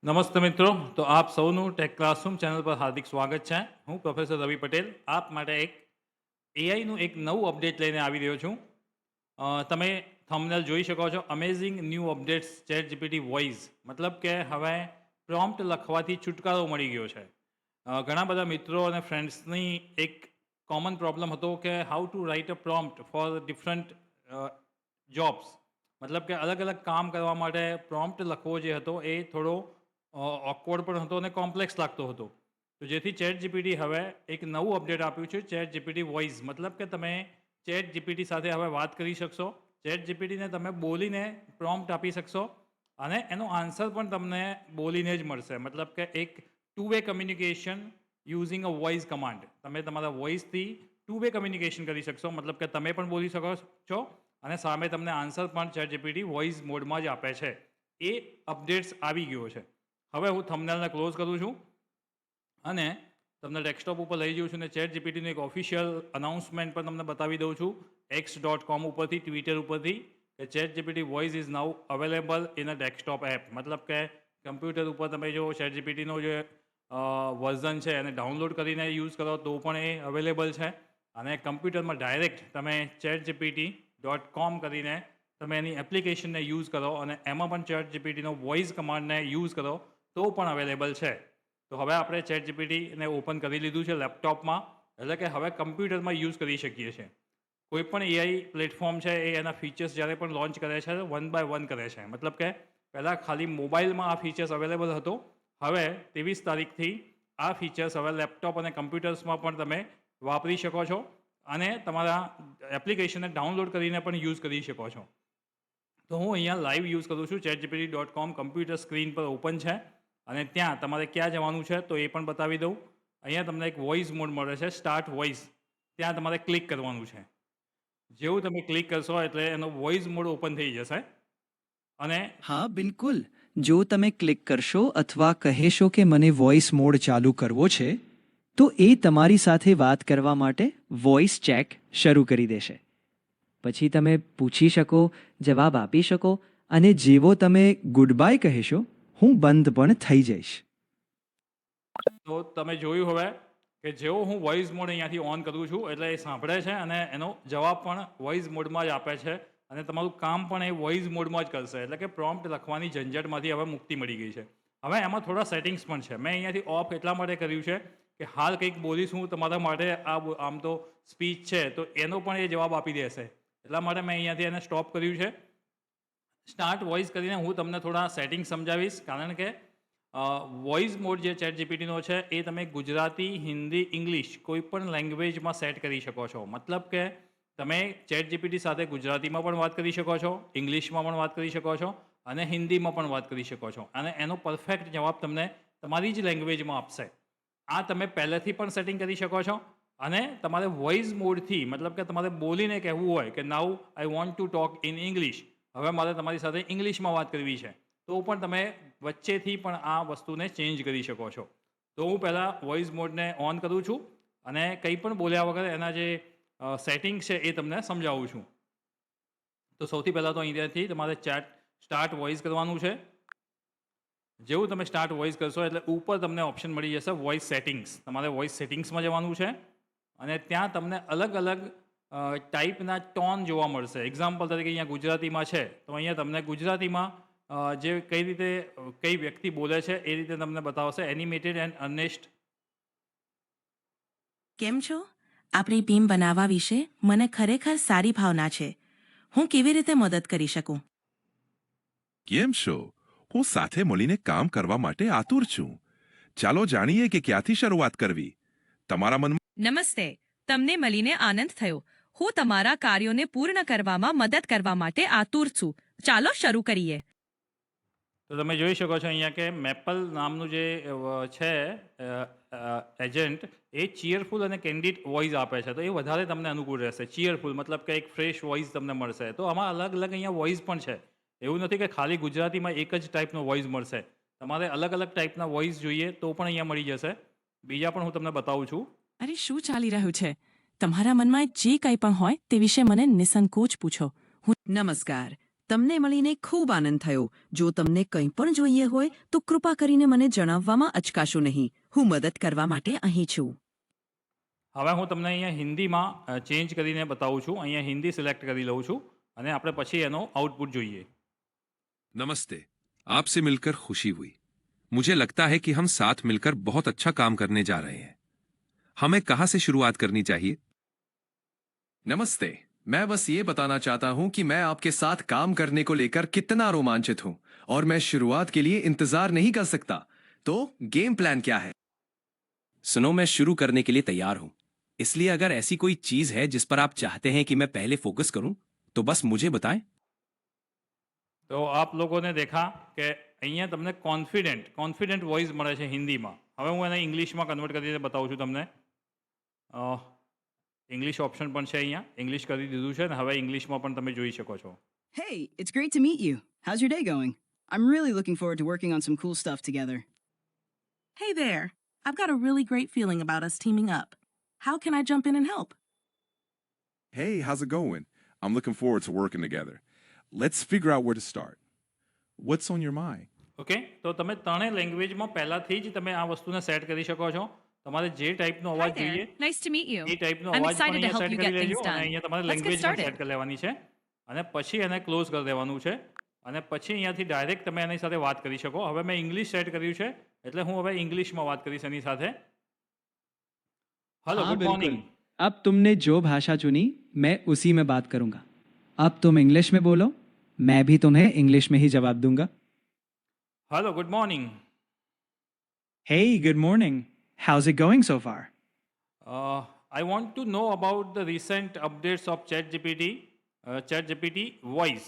નમસ્તે મિત્રો, તો આપ સૌનું ટેક ક્લાસરૂમ ચેનલ પર હાર્દિક સ્વાગત છે. હું પ્રોફેસર રવિ પટેલ આપ માટે એક એઆઈનું એક નવું અપડેટ લઈને આવી રહ્યો છું. તમે થંબનેલ જોઈ શકો છો, amazing new updates chat GPT voice, મતલબ કે હવે પ્રોમ્પ્ટ લખવાથી છુટકારો મળી ગયો છે. ઘણા બધા મિત્રો અને ફ્રેન્ડ્સની એક કોમન પ્રોબ્લેમ હતો કે how to write a prompt for different jobs, મતલબ કે અલગ અલગ કામ કરવા માટે પ્રોમ્પ્ટ લખવો જે હતો એ થોડો ઓકવર્ડ પણ હતો અને કોમ્પ્લેક્સ લાગતો હતો. તો જેથી ચેટ જીપીટી હવે એક નવું અપડેટ આપ્યું છે, ચેટ જીપીટી વોઇસ, મતલબ કે તમે ચેટ જીપીટી સાથે હવે વાત કરી શકશો. ચેટ જીપીટીને તમે બોલીને પ્રોમ્પ્ટ આપી શકશો અને એનો આન્સર પણ તમને બોલીને જ મળશે. મતલબ કે એક two way communication using a voice command. તમે તમારા વોઇસથી ટુ વે કમ્યુનિકેશન કરી શકશો, મતલબ કે તમે પણ બોલી શકો છો અને સામે તમને આન્સર પણ ચેટ જીપીટી વોઇસ મોડમાં જ આપે છે. એ અપડેટ્સ આવી ગયો છે. હવે હું થંબનેલને ક્લોઝ કરું છું અને તમને ડેસ્કટોપ ઉપર લઈ જઉં છું અને ચેટ જીપીટીનું એક ઓફિશિયલ અનાઉન્સમેન્ટ પણ તમને બતાવી દઉં છું x.com ઉપરથી, ટ્વિટર ઉપરથી, કે chat GPT voice is now available in a desktop app. મતલબ કે કમ્પ્યુટર ઉપર તમે જો ચેટ જીપીટીનો જે વર્ઝન છે એને ડાઉનલોડ કરીને યુઝ કરો તો પણ એ અવેલેબલ છે અને કમ્પ્યુટરમાં ડાયરેક્ટ તમે ચેટ જીપીટી .com કરીને તમે એની એપ્લિકેશનને યુઝ કરો અને એમાં પણ ચેટ જીપીટીનો વોઇસ કમાન્ડને યુઝ કરો તો પણ અવેલેબલ છે. તો હવે આપણે ચેટ જીપીટીને ઓપન કરી લીધું છે લેપટોપમાં, એટલે કે હવે કમ્પ્યુટરમાં યુઝ કરી શકીએ છીએ. કોઈ પણ એઆઈ પ્લેટફોર્મ છે એ એના ફીચર્સ જ્યારે પણ લોન્ચ કરે છે વન બાય વન કરે છે. મતલબ કે પહેલાં ખાલી મોબાઈલમાં આ ફીચર્સ અવેલેબલ હતો, હવે 23 તારીખથી આ ફીચર્સ હવે લેપટોપ અને કમ્પ્યુટર્સમાં પણ તમે વાપરી શકો છો અને તમારા એપ્લિકેશનને ડાઉનલોડ કરીને પણ યુઝ કરી શકો છો. તો હું અહીંયા લાઈવ યુઝ કરું છું. chatgpt.com કમ્પ્યુટર સ્ક્રીન પર ઓપન છે અને ત્યાં તમારે ક્યાં જવાનું છે તો એ પણ બતાવી દઉં. અહીંયા તમને એક વોઇસ મોડ મળે છે, સ્ટાર્ટ વોઇસ, ત્યાં તમારે ક્લિક કરવાનું છે. જેવું તમે ક્લિક કરશો એટલે એનો વોઇસ મોડ ઓપન થઈ જશે અને હા બિલકુલ. જો તમે ક્લિક કરશો અથવા કહેશો કે મને વોઇસ મોડ ચાલુ કરવો છે તો એ તમારી સાથે વાત કરવા માટે વોઇસ ચેક શરૂ કરી દેશે. પછી તમે પૂછી શકો, જવાબ આપી શકો અને જેવો તમે ગુડ બાય કહેશો હું બંધ પણ થઈ જઈશ. તો તમે જોયું હવે કે જેવો હું વોઇસ મોડ અહીંયાથી ઓન કરું છું એટલે એ સાંભળે છે અને એનો જવાબ પણ વોઇસ મોડમાં જ આપે છે અને તમારું કામ પણ એ વોઇસ મોડમાં જ કરશે. એટલે કે પ્રોમ્પ્ટ લખવાની ઝંઝટમાંથી હવે મુક્તિ મળી ગઈ છે. હવે એમાં થોડા સેટિંગ્સ પણ છે. મેં અહીંયાથી ઓફ એટલા માટે કર્યું છે કે હાલ કંઈક બોલીશ હું તમારા માટે, આમ તો સ્પીચ છે તો એનો પણ એ જવાબ આપી દેશે. એટલા માટે મેં અહીંયાથી એને સ્ટોપ કર્યું છે. સ્ટાર્ટ વોઇસ કરીને હું તમને થોડા સેટિંગ સમજાવીશ, કારણ કે વોઇસ મોડ જે ચેટ જીપીટીનો છે એ તમે ગુજરાતી, હિન્દી, ઇંગ્લિશ કોઈ પણ લેંગ્વેજમાં સેટ કરી શકો છો. મતલબ કે તમે ચેટ જીપીટી સાથે ગુજરાતીમાં પણ વાત કરી શકો છો, ઇંગ્લિશમાં પણ વાત કરી શકો છો અને હિન્દીમાં પણ વાત કરી શકો છો અને એનો પરફેક્ટ જવાબ તમને તમારી જ લેંગ્વેજમાં આપશે. આ તમે પહેલેથી પણ સેટિંગ કરી શકો છો અને તમારે વોઇસ મોડથી, મતલબ કે તમારે બોલીને કહેવું હોય કે now I want to talk in English, હવે મારે તમારી સાથે ઇંગ્લિશમાં વાત કરવી છે, તો પણ તમે વચ્ચેથી પણ આ વસ્તુને ચેન્જ કરી શકો છો. તો હું પહેલાં વોઇસ મોડને ઓન કરું છું અને કંઈ પણ બોલ્યા વગર એના જે સેટિંગ્સ છે એ તમને સમજાવું છું. તો સૌથી પહેલાં તો અહીંયાથી તમારે સ્ટાર્ટ વોઇસ કરવાનું છે. જેવું તમે સ્ટાર્ટ વોઇસ કરશો એટલે ઉપર તમને ઓપ્શન મળી જશે વોઇસ સેટિંગ્સ. તમારે વોઇસ સેટિંગ્સમાં જવાનું છે અને ત્યાં તમને અલગ અલગ ટાઈપના ટોન જોવા મળશે. એક્ઝામ્પલ તરીકે અહીંયા ગુજરાતીમાં છે તો અહીંયા તમને ગુજરાતીમાં જે કઈ રીતે કઈ વ્યક્તિ બોલે છે એ રીતે તમને બતાવશે. Animated and Ernst. કેમ છો? આપણી ટીમ બનાવવા વિશે મને ખરેખર સારી ભાવના છે. હું કેવી રીતે મદદ કરી શકું? કેમ છો? હું સાથે મળીને કામ કરવા માટે આતુર છું. ચાલો જાણીએ કે ક્યાંથી શરૂઆત કરવી. તમારા મનમાં નમસ્તે, તમને મળીને આનંદ થયો. હું તમારા કાર્યોને પૂર્ણ કરવામાં મદદ કરવા માટે આતુર છું. ચાલો શરૂ કરીએ. તો તમે જોઈ શકો છો અહીંયા કે મેપલ નામનું જે છે એજન્ટ, એ ચીયરફુલ અને કેન્ડિડ વોઇસ આપે છે. તો એ વધારે તમને અનુકૂળ રહેશે. ચીયરફુલ મતલબ કે એક ફ્રેશ વોઇસ તમને મળશે. તો આમાં અલગ અલગ અહીંયા વોઇસ પણ છે. એવું નથી કે ખાલી ગુજરાતીમાં એક જ ટાઈપનો વોઇસ મળશે. તમારે અલગ અલગ ટાઈપના વોઇસ જોઈએ તો પણ અહીંયા મળી જશે. બીજા પણ હું તમને બતાવું છું. અરે શું ચાલી રહ્યું છે? તમારા મનમાં જે કંઈ પણ હોય તે વિશે મને નિસંકોચ પૂછો. નમસ્કાર. તમને મળીને ખૂબ આનંદ થયો. જો તમને કંઈ પણ જોઈએ હોય તો કૃપા કરીને મને જણાવવામાં અચકાશો નહીં. હું મદદ કરવા માટે અહીં છું. હવે હું તમને અહીંયા હિન્દીમાં ચેન્જ કરીને બતાવું છું. અહીંયા હિન્દી સિલેક્ટ કરી લઉં છું અને આપણે પછી એનો આઉટપુટ જોઈએ. नमस्ते, आपसे मिलकर खुशी हुई. मुझे लगता है कि हम साथ मिलकर बहुत अच्छा काम करने जा रहे हैं. हमें कहाँ से शुरुआत करनी चाहिए? नमस्ते, मैं बस ये बताना चाहता हूँ कि मैं आपके साथ काम करने को लेकर कितना रोमांचित हूँ और मैं शुरुआत के लिए इंतजार नहीं कर सकता. तो गेम प्लान क्या है? सुनो, मैं शुरू करने के लिए तैयार हूं. इसलिए अगर ऐसी कोई चीज है जिस पर आप चाहते हैं कि मैं पहले फोकस करूं, तो बस मुझे बताएं. તો આપ લોકોને દેખા કે અહીંયા તમને કોન્ફિડન્ટ વોઇસ મળે છે હિન્દીમાં. હવે હું એને ઇંગ્લિશમાં કન્વર્ટ કરીને બતાવું છું તમને. ઇંગ્લિશ ઓપ્શન પણ છે અહીંયા. ઇંગ્લિશ કરી દીધું છે ને હવે ઇંગ્લિશમાં પણ તમે જોઈ શકો છો. Hey, it's great to meet you. How's your day going? I'm really looking forward to working on some cool stuff together. Hey there. I've got a really great feeling about us teaming up. How can I jump in and help? Hey, how's it going? I'm looking forward to working together. Let's figure out where to start. What's on your mind? Okay, તો તમે ત્રણેય લેંગ્વેજમાં પહેલાથી જ તમે આ વસ્તુને set કરી શકો છો. તમારે જે ટાઈપનો Hi અવાજ there. જોઈએ Nice to meet you. A ટાઈપનો I'm અવાજ પણ excited to અહીંયા help સેટ you કરી get લેજો things અને done. અહીંયા તમારે Let's get લેંગ્વેજ પણ started. સેટ કરી લેવાની છે અને પછી એને ક્લોઝ કરી દેવાનું છે અને પછી અહીંયાથી ડાયરેક્ટ તમે એની સાથે વાત કરી શકો. હવે મેં ઇંગ્લિશ સેટ કર્યું છે એટલે હું હવે ઇંગ્લિશમાં વાત કરીશ એની સાથે. हेलो, हाँ गुड बिल्कुल. मॉर्निंग. अब तुमने जो भाषा चुनी मैं उसी में बात करूंगा. अब तुम इंग्लिश में बोलो, मैं भी तुम्हें इंग्लिश में ही जवाब दूंगा. Hello, good morning. Hey, good morning. How's it going so far? I want to know about the recent updates of ChatGPT voice.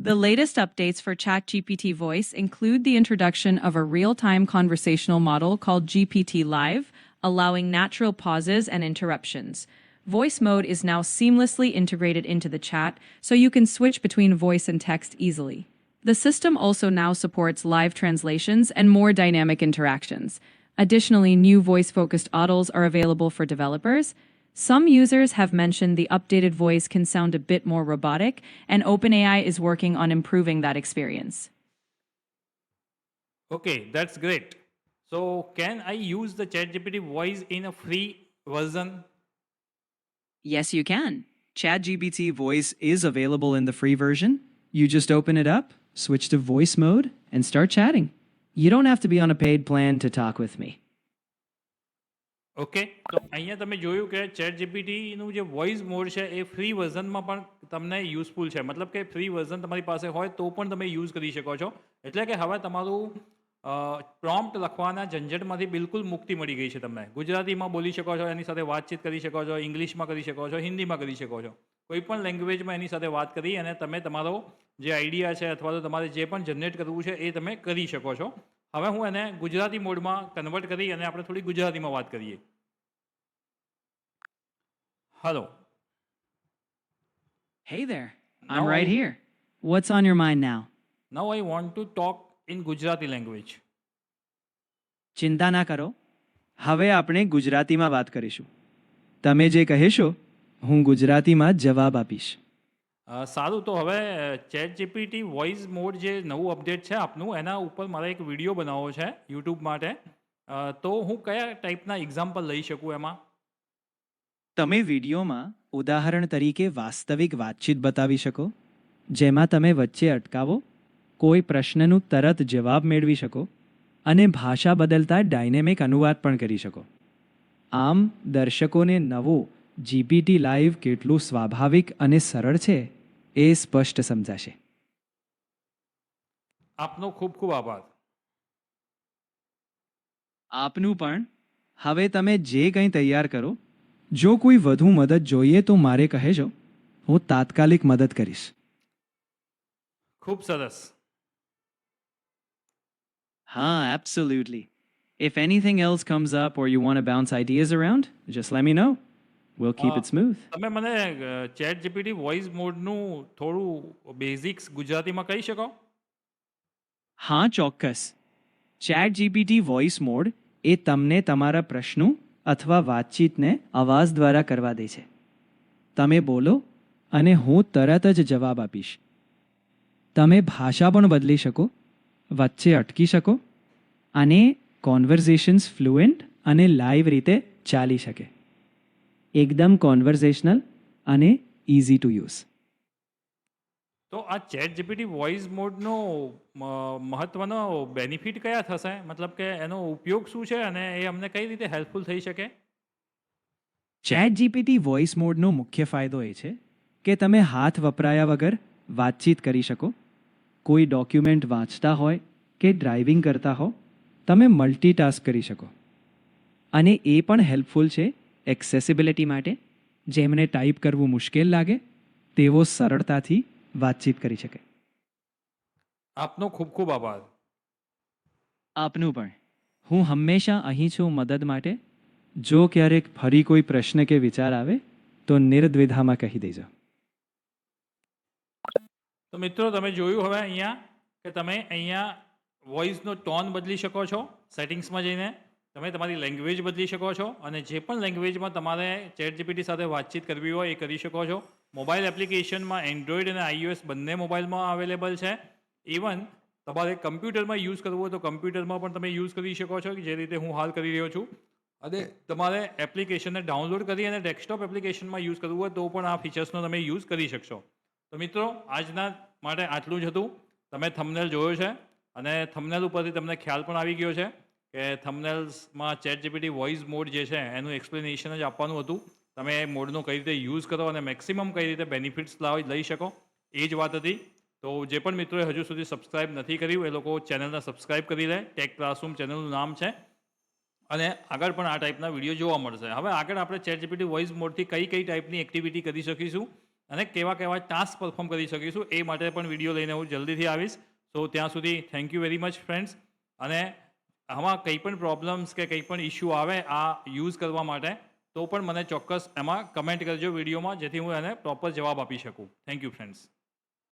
The latest updates for ChatGPT Voice include the introduction of a real-time conversational model called GPT Live, allowing natural pauses and interruptions. Voice mode is now seamlessly integrated into the chat, so you can switch between voice and text easily. The system also now supports live translations and more dynamic interactions. Additionally, new voice-focused models are available for developers. Some users have mentioned the updated voice can sound a bit more robotic, and OpenAI is working on improving that experience. Okay, that's great. So, can I use the ChatGPT voice in a free version? Yes, you can. ChatGPT Voice is available in the free version. You just open it up, switch to voice mode, and start chatting. You don't have to be on a paid plan to talk with me. Okay, તો અહીંયા તમે જોયું કે chat જીપીટીનું જે voice mode છે એ free વર્ઝનમાં પણ તમને useful છે. મતલબ કે ફ્રી વર્ઝન તમારી પાસે હોય તો પણ તમે યુઝ કરી શકો છો. એટલે કે હવે તમારું પ્રોમ્પ્ટ લખવાના ઝંઝટમાંથી બિલકુલ મુક્તિ મળી ગઈ છે તમને. ગુજરાતીમાં બોલી શકો છો, એની સાથે વાતચીત કરી શકો છો, ઇંગ્લિશમાં કરી શકો છો, હિન્દીમાં કરી શકો છો. કોઈ પણ લેંગ્વેજમાં એની સાથે વાત કરી અને તમે તમારો જે આઈડિયા છે અથવા તો તમારે જે પણ જનરેટ કરવું છે એ તમે કરી શકો છો. હવે હું એને ગુજરાતી મોડમાં કન્વર્ટ કરી અને આપણે થોડી ગુજરાતીમાં વાત કરીએ. Hello. Hey there. I'm right here. What's on your mind now? Now I want to talk in Gujarati language. ચિંતા ના કરો. હવે આપણે ગુજરાતીમાં વાત કરીશું. તમે જે કહેશો હું ગુજરાતીમાં જવાબ આપીશ. સારું, તો હવે ચેટ જીપીટી વોઇસ મોડ જે નવું અપડેટ છે આપનું એના ઉપર મારે એક વિડીયો બનાવવો છે યુટ્યુબ માટે. તો હું કયા ટાઈપના એક્ઝામ્પલ લઈ શકું એમાં? તમે વિડીયોમાં ઉદાહરણ તરીકે વાસ્તવિક વાતચીત બતાવી શકો, જેમાં તમે વચ્ચે અટકાવો, કોઈ પ્રશ્નનું તરત જવાબ મેળવી શકો અને ભાષા બદલતા ડાયનેમિક અનુવાદ પણ કરી શકો. આમ દર્શકોને નવો જીપીટી લાઈવ કેટલું સ્વાભાવિક અને સરળ છે એ સ્પષ્ટ સમજાશે. આપનો ખૂબ ખૂબ આભાર. આપનું પણ. હવે તમે જે કંઈ તૈયાર કરો, જો કોઈ વધુ મદદ જોઈએ તો મારે કહેજો, હું તાત્કાલિક મદદ કરીશ. ખૂબ સરસ. હા, absolutely. If anything else comes up or you want to bounce ideas around, just let me know. We'll keep it smooth. તમે મને ચેટ જીપીટી વોઇસ મોડનું થોડું બેઝિક્સ ગુજરાતીમાં કહી શકો? હા, ચોક્કસ. ચેટ જીપીટી વોઇસ મોડ એ તમને તમારા પ્રશ્નો અથવા વાતચીતને અવાજ દ્વારા કરવા દે છે. તમે બોલો અને હું તરત જ જવાબ આપીશ. તમે ભાષા પણ બદલી શકો, વચ્ચે અટકી શકો અને કોન્વર્ઝેશન્સ ફ્લુએન્ટ અને લાઈવ રીતે ચાલી શકે. એકદમ કોન્વર્ઝેશનલ અને ઇઝી ટુ યુઝ. તો આ ચેટ જીપીટી વોઇસ મોડનો મહત્વનો બેનિફિટ કયા થશે, મતલબ કે એનો ઉપયોગ શું છે અને એ અમને કઈ રીતે હેલ્પફુલ થઈ શકે? ચેટ જીપીટી વોઇસ મોડનો મુખ્ય ફાયદો એ છે કે તમે હાથ વપરાયા વગર વાતચીત કરી શકો. કોઈ ડોક્યુમેન્ટ વાંચતા હોય કે ડ્રાઇવિંગ કરતા હો, તમે મલ્ટીટાસ્ક કરી શકો. અને એ પણ હેલ્પફુલ છે એક્સેસિબિલિટી માટે. જેમને ટાઈપ કરવું મુશ્કેલ લાગે તેઓ સરળતાથી વાતચીત કરી શકે. આપનો ખૂબ ખૂબ આભાર. આપનું પણ. હું હંમેશા અહીં છું મદદ માટે. જો ક્યારેક ફરી કોઈ પ્રશ્ન કે વિચાર આવે તો નિર્દ્વિધામાં કહી દેજો. તો મિત્રો તમે જોયું હવે અહીંયા કે તમે અહીંયા વોઇસનો ટોન બદલી શકો છો સેટિંગ્સમાં જઈને. તમે તમારી લેંગ્વેજ બદલી શકો છો અને જે પણ લેંગ્વેજમાં તમારે ચેટ જીપીટી સાથે વાતચીત કરવી હોય એ કરી શકો છો. મોબાઈલ એપ્લિકેશનમાં એન્ડ્રોઈડ અને iOS બંને મોબાઈલમાં અવેલેબલ છે. ઇવન તમારે કમ્પ્યુટરમાં યુઝ કરવું હોય તો કમ્પ્યુટરમાં પણ તમે યુઝ કરી શકો છો, જે રીતે હું હાલ કરી રહ્યો છું. અને તમારે એપ્લિકેશનને ડાઉનલોડ કરી અને ડેસ્કટોપ એપ્લિકેશનમાં યુઝ કરવું હોય તો પણ આ ફીચર્સનો તમે યુઝ કરી શકશો. તો મિત્રો આજના માટે આટલું જ હતું. તમે થંબનેલ જોયો છે અને થંબનેલ ઉપરથી તમને ખ્યાલ પણ આવી ગયો છે કે થંબનેલ્સમાં ચેટ જીપીટી વોઇસ મોડ જે છે એનું એક્સપ્લેનેશન જ આપવાનું હતું. તમે એ મોડનો કઈ રીતે યુઝ કરો અને મેક્સિમમ કઈ રીતે બેનિફિટ્સ લઈ શકો એ જ વાત હતી. તો જે પણ મિત્રોએ હજુ સુધી સબસ્ક્રાઇબ નથી કર્યું એ લોકો ચેનલને સબસ્ક્રાઇબ કરી લે. ટેક ક્લાસરૂમ ચેનલનું નામ છે અને આગળ પણ આ ટાઈપના વિડીયો જોવા મળશે. હવે આગળ આપણે ચેટ જીપીટી વોઇસ મોડથી કઈ કઈ ટાઈપની એક્ટિવિટી કરી શકીશું અને કેવા કેવા ટાસ્ક પરફોર્મ કરી શકીશું એ માટે પણ વિડીયો લઈને હું જલ્દીથી આવીશ. તો ત્યાં સુધી thank you very much friends. અને આમાં કંઈ પણ પ્રોબ્લેમ્સ કે કંઈ પણ ઇસ્યુ આવે આ યુઝ કરવા માટે તો પણ મને ચોક્કસ એમાં કમેન્ટ કરજો વિડીયોમાં, જેથી હું એને પ્રોપર જવાબ આપી શકું. Thank you friends.